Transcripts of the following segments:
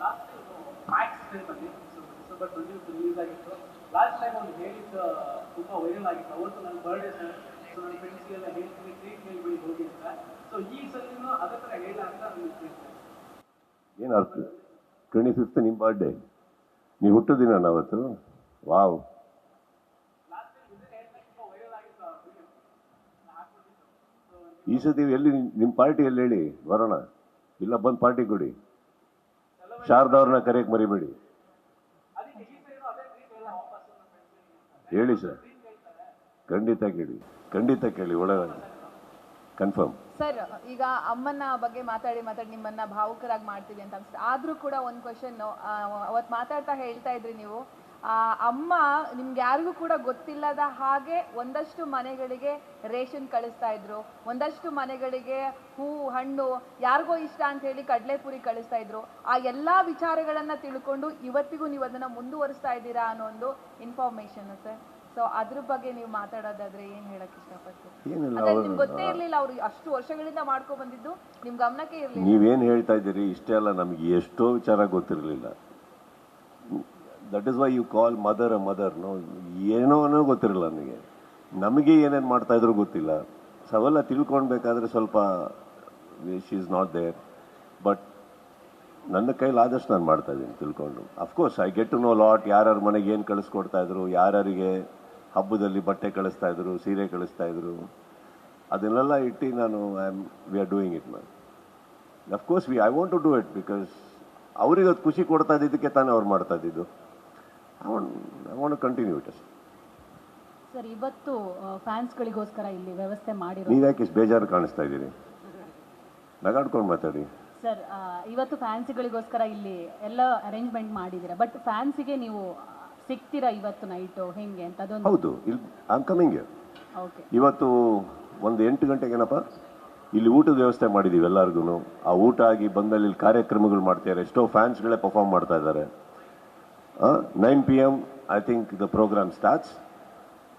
Last Max ಟೈಮಲ್ಲಿ December 20 release ಆಗಿತ್ತು. Last time ಅವ್ನು ಹೇಳಿದ್ದು ತುಂಬ ವೈರಲ್ ಆಗಿತ್ತು. ಅವತ್ತು ನನ್ನ ಬರ್ಡೇ ಸರ್, ಸೊ ನನ್ನ ಫ್ರೆಂಡ್ಸ್ಗೆಲ್ಲ ಹೇಳ್ತೀನಿ ಟ್ರೀಟ್ ಹೇಳ್ಬಿಡಿ ಹೋಗಿ ಅಂತ. ಸೊ ಈ ಸಲಿನೂ ಅದೇ ಥರ ಹೇಳ ಅಂತ ನನಗೆ ಏನು ಅರ್ಥ? 25th ನಿಮ್ಮ ಬರ್ಡೇ, ನೀವು ಹುಟ್ಟುದಿನ ಅವತ್ತು? ವಾವ್. ಈ ಸತಿ ಎಲ್ಲಿ ನಿಮ್ಮ ಪಾರ್ಟಿ ಎಲ್ಲಿ ಹೇಳಿ ಬರೋಣ, ಇಲ್ಲ ಬಂದು ಪಾರ್ಟಿ ಕೊಡಿ. ಶಾರದವ್ರನ್ನ ಕರೆಯಕ್ಕೆ ಮರಿಬೇಡಿ. ಹೇಳಿ ಸರ್, ಖಂಡಿತ ಕೇಳಿ ಒಳ್ಳೆ ಕನ್ಫರ್ಮ್. ಸರ್, ಈಗ ಅಮ್ಮನ ಬಗ್ಗೆ ಮಾತಾಡಿ ನಿಮ್ಮನ್ನ ಭಾವುಕರಾಗಿ ಮಾಡ್ತೀವಿ ಅಂತ ಅನ್ಸುತ್ತೆ. ಆದ್ರೂ ಕೂಡ ಒಂದು ಕ್ವಶನ್, ಅವತ್ತು ಮಾತಾಡ್ತಾ ಹೇಳ್ತಾ ಇದ್ರಿ ನೀವು, ಅಮ್ಮ ನಿಮ್ಗೆ ಯಾರಿಗೂ ಕೂಡ ಗೊತ್ತಿಲ್ಲದ ಹಾಗೆ ಒಂದಷ್ಟು ಮನೆಗಳಿಗೆ ರೇಷನ್ ಕಳಿಸ್ತಾ ಇದ್ರು, ಒಂದಷ್ಟು ಮನೆಗಳಿಗೆ ಹೂ ಹಣ್ಣು ಯಾರಿಗೋ ಇಷ್ಟ ಅಂತ ಹೇಳಿ ಕಡಲೆಪುರಿ ಕಳಿಸ್ತಾ ಇದ್ರು. ಆ ಎಲ್ಲಾ ವಿಚಾರಗಳನ್ನ ತಿಳ್ಕೊಂಡು ಇವತ್ತಿಗೂ ನೀವು ಅದನ್ನ ಮುಂದುವರಿಸ್ತಾ ಇದ್ದೀರಾ ಅನ್ನೋ ಒಂದು ಇನ್ಫಾರ್ಮೇಶನ್ ಸರ್. ಸೊ ಅದ್ರ ಬಗ್ಗೆ ನೀವು ಮಾತಾಡೋದಾದ್ರೆ ಏನ್ ಹೇಳಕ್ ಇಷ್ಟಪಡ್ತೀವಿ? ನಿಮ್ಗೆ ಗೊತ್ತೇ ಇರ್ಲಿಲ್ಲ ಅವ್ರು ಅಷ್ಟು ವರ್ಷಗಳಿಂದ ಮಾಡ್ಕೊಂಡ್ ಬಂದಿದ್ದು, ನಿಮ್ ಗಮನಕ್ಕೆ ಇರ್ಲಿಲ್ಲ. ನೀವೇನ್ ಹೇಳ್ತಾ ಇದ್ದೀರಿ ಇಷ್ಟೇ ಅಲ್ಲ, ನಮ್ಗೆ ಎಷ್ಟೋ ವಿಚಾರ ಗೊತ್ತಿರಲಿಲ್ಲ. That is why you call mother no, ಏನೋ ಗೊತ್ತಿರಲಿಲ್ಲ ನಮಗೆ ಏನೇನು ಮಾಡ್ತಾ ಇದ್ರು ಗೊತ್ತಿಲ್ಲ. ಸೊ ಅವೆಲ್ಲ ತಿಳ್ಕೊಳ್ಬೇಕಾದ್ರೆ ಸ್ವಲ್ಪ she is not there. But ನನ್ನ ಕೈಲಾದಷ್ಟು ನಾನು ಮಾಡ್ತಾ ಇದ್ದೀನಿ ತಿಳ್ಕೊಂಡು. Of course I get to know lot. ಯಾರ್ಯಾರ ಮನೆಗೆ ಏನು ಕಳಿಸ್ಕೊಡ್ತಾ ಇದ್ರು, ಯಾರ್ಯಾರಿಗೆ ಹಬ್ಬದಲ್ಲಿ ಬಟ್ಟೆ ಕಳಿಸ್ತಾ ಇದ್ರು, ಸೀರೆ ಕಳಿಸ್ತಾ ಇದ್ರು, ಅದನ್ನೆಲ್ಲ ಇಟ್ಟು ನಾನು we are doing it ma'am. Of course I want to do it because ಅವ್ರಿಗೆ ಅದು ಖುಷಿ ಕೊಡ್ತಾ ಇದ್ದಿದ್ದಕ್ಕೆ ತಾನೇ ಅವ್ರು ಮಾಡ್ತಾ ಇದ್ದಿದ್ದು. I want to continue it. Sir, ಇವತ್ತು ಫ್ಯಾನ್ಸ್ಗಳಿಗೋಸ್ಕರ ಇಲ್ಲಿ ವ್ಯವಸ್ಥೆ ಮಾಡಿರೋ, ನೀವ್ಯಾಕೆ ಇಷ್ಟು ಬೇಜಾರು ಕಾಣಿಸ್ತಾ ಇದ್ದೀರಿ? ನಗಾಡ್ಕೊಂಡು ಮಾತಾಡಿ ಸರ್. ಇವತ್ತು ಫ್ಯಾನ್ಸ್ಗಳಿಗೋಸ್ಕರ ಇಲ್ಲಿ ಎಲ್ಲ ಅರೇಂಜ್ಮೆಂಟ್ ಮಾಡಿದ್ದೀರಾ, ಬಟ್ ಫ್ಯಾನ್ಸಿಗೆ ನೀವು ಸಿಗ್ತೀರಾ ಇವತ್ತು ನೈಟು ಹೆಂಗೆ ಅಂತ ಅದೊಂದು? ಹೌದು, ಇಲ್ಲಿ ಐ ಆಮ್ ಕಮಿಂಗ್. ಓಕೆ, ಇವತ್ತು ಒಂದು 8 ಗಂಟೆಗೇನಪ್ಪ ಇಲ್ಲಿ ಊಟದ ವ್ಯವಸ್ಥೆ ಮಾಡಿದ್ದೀವಿ ಎಲ್ಲರಿಗೂ. ಆ ಊಟ ಆಗಿ ಬಂದಲ್ಲಿ ಇಲ್ಲಿ ಕಾರ್ಯಕ್ರಮಗಳು ಮಾಡ್ತಾರೆ. ಎಷ್ಟೋ ಫ್ಯಾನ್ಸ್ಗಳೇ ಪರ್ಫಾರ್ಮ್ ಮಾಡ್ತಾ ಇದ್ದಾರೆ. 9 PM I think the program starts.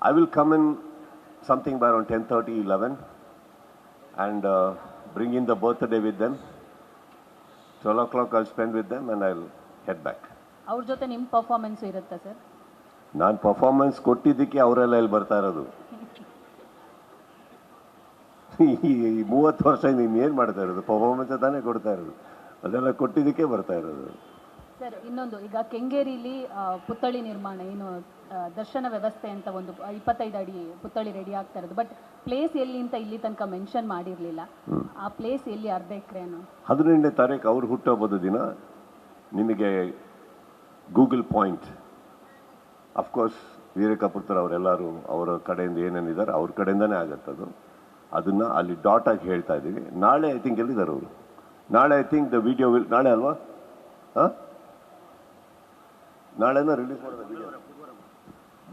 I will come in something by around 10:30, 11 and bring in the birthday with them. 12 o'clock I'll spend with them and I'll head back. ಅವ್ರ ಜೊತೆ ನಿಮ್ಮ ಪರ್ಫಾರ್ಮೆನ್ಸ್ ಇರುತ್ತಾ sir? ನಾನು performance ಕೊಟ್ಟಿದ್ದಕ್ಕೆ ಅವರೆಲ್ಲ ಇಲ್ಲಿ ಬರ್ತಾ ಇರೋದು. ಈ 30 ವರ್ಷ ಇನ್ನೇನು ಮಾಡ್ತಾ ಇರೋದು? ಪರ್ಫಾರ್ಮೆನ್ಸ್ ತಾನೇ ಕೊಡ್ತಾ ಇರೋದು. ಅದೆಲ್ಲ ಕೊಟ್ಟಿದ್ದಕ್ಕೆ ಬರ್ತಾ ಇರೋದು. ಸರ್, ಇನ್ನೊಂದು, ಈಗ ಕೆಂಗೇರಿಲಿ ಪುತ್ಥಳಿ ನಿರ್ಮಾಣ ಏನು ದರ್ಶನ ವ್ಯವಸ್ಥೆ ಅಂತ ಒಂದು 25 ಅಡಿ ಪುತ್ಥಳಿ ರೆಡಿ ಆಗ್ತಾ ಇರೋದು, ಬಟ್ ಪ್ಲೇಸ್ ಎಲ್ಲಿ ಅಂತ ಇಲ್ಲಿ ತನಕ ಮೆನ್ಷನ್ ಮಾಡಿರಲಿಲ್ಲ. ಆ ಪ್ಲೇಸ್ ಎಲ್ಲಿ? ಅರ್ಧ ಎಕರೆನೋ? 18ನೇ ತಾರೀಕು ಅವ್ರು ಹುಟ್ಟುಹಬ್ಬದ ದಿನ ನಿಮಗೆ ಗೂಗಲ್ ಪಾಯಿಂಟ್, ಅಫ್ಕೋರ್ಸ್ ವೀರಕಪುತ್ರ ಅವರೆಲ್ಲರೂ ಅವರ ಕಡೆಯಿಂದ ಏನೇನಿದ್ದಾರೆ ಅವ್ರ ಕಡೆಯಿಂದನೇ ಆಗತ್ತದು. ಅದನ್ನು ಅಲ್ಲಿ ಡಾಟ್ ಆಗಿ ಹೇಳ್ತಾ ಇದ್ದೀವಿ. ನಾಳೆ ಐ ಥಿಂಕ್ ಎಲ್ಲಿದ್ದಾರೆ ಅವರು? ನಾಳೆ I think the video will, ನಾಳೆ ಅಲ್ವಾ? ನಾಳೆನ ರಿಲೀಸ್ ಮಾಡೋದು,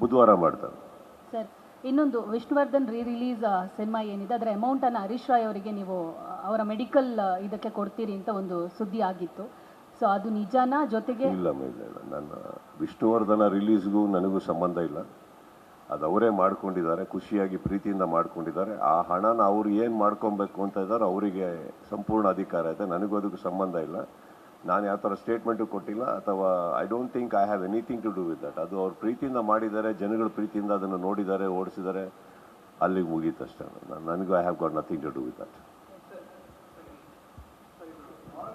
ಬುಧವಾರ ಮಾಡ್ತಾರೆ. ಸರ್, ಇನ್ನೊಂದು, ವಿಷ್ಣುವರ್ಧನ್ ರಿಲೀಸ್ ಸಿನಿಮಾ ಏನಿದೆ ಅದರ ಅಮೌಂಟನ್ನು ಹರೀಶ್ ರಾಯ್ ಅವರಿಗೆ ನೀವು ಅವರ ಮೆಡಿಕಲ್ ಇದಕ್ಕೆ ಕೊಡ್ತೀರಿ ಅಂತ ಒಂದು ಸುದ್ದಿ ಆಗಿತ್ತು. ಸೊ ಅದು ನಿಜಾನಾ? ಜೊತೆಗೆ ಇಲ್ಲ, ನನ್ನ ವಿಷ್ಣುವರ್ಧನ ರಿಲೀಸ್ಗೂ ನನಗೂ ಸಂಬಂಧ ಇಲ್ಲ. ಅದು ಅವರೇ ಮಾಡ್ಕೊಂಡಿದ್ದಾರೆ, ಖುಷಿಯಾಗಿ ಪ್ರೀತಿಯಿಂದ ಮಾಡ್ಕೊಂಡಿದ್ದಾರೆ. ಆ ಹಣನ ಅವ್ರು ಏನು ಮಾಡ್ಕೊಬೇಕು ಅಂತ ಇದ್ದಾರೆ ಅವರಿಗೆ ಸಂಪೂರ್ಣ ಅಧಿಕಾರ ಇದೆ. ನನಗೂ ಅದಕ್ಕೂ ಸಂಬಂಧ ಇಲ್ಲ. ನಾನು ಯಾವ ಥರ ಸ್ಟೇಟ್ಮೆಂಟು ಕೊಟ್ಟಿಲ್ಲ, ಅಥವಾ I don't think I have anything to do with that. ಅದು ಅವ್ರ ಪ್ರೀತಿಯಿಂದ ಮಾಡಿದ್ದಾರೆ, ಜನಗಳ ಪ್ರೀತಿಯಿಂದ ಅದನ್ನು ನೋಡಿದ್ದಾರೆ, ಓಡಿಸಿದ್ದಾರೆ, ಅಲ್ಲಿಗೆ ಮುಗೀತಷ್ಟೇ. ನನಗೂ I have got nothing to do with that.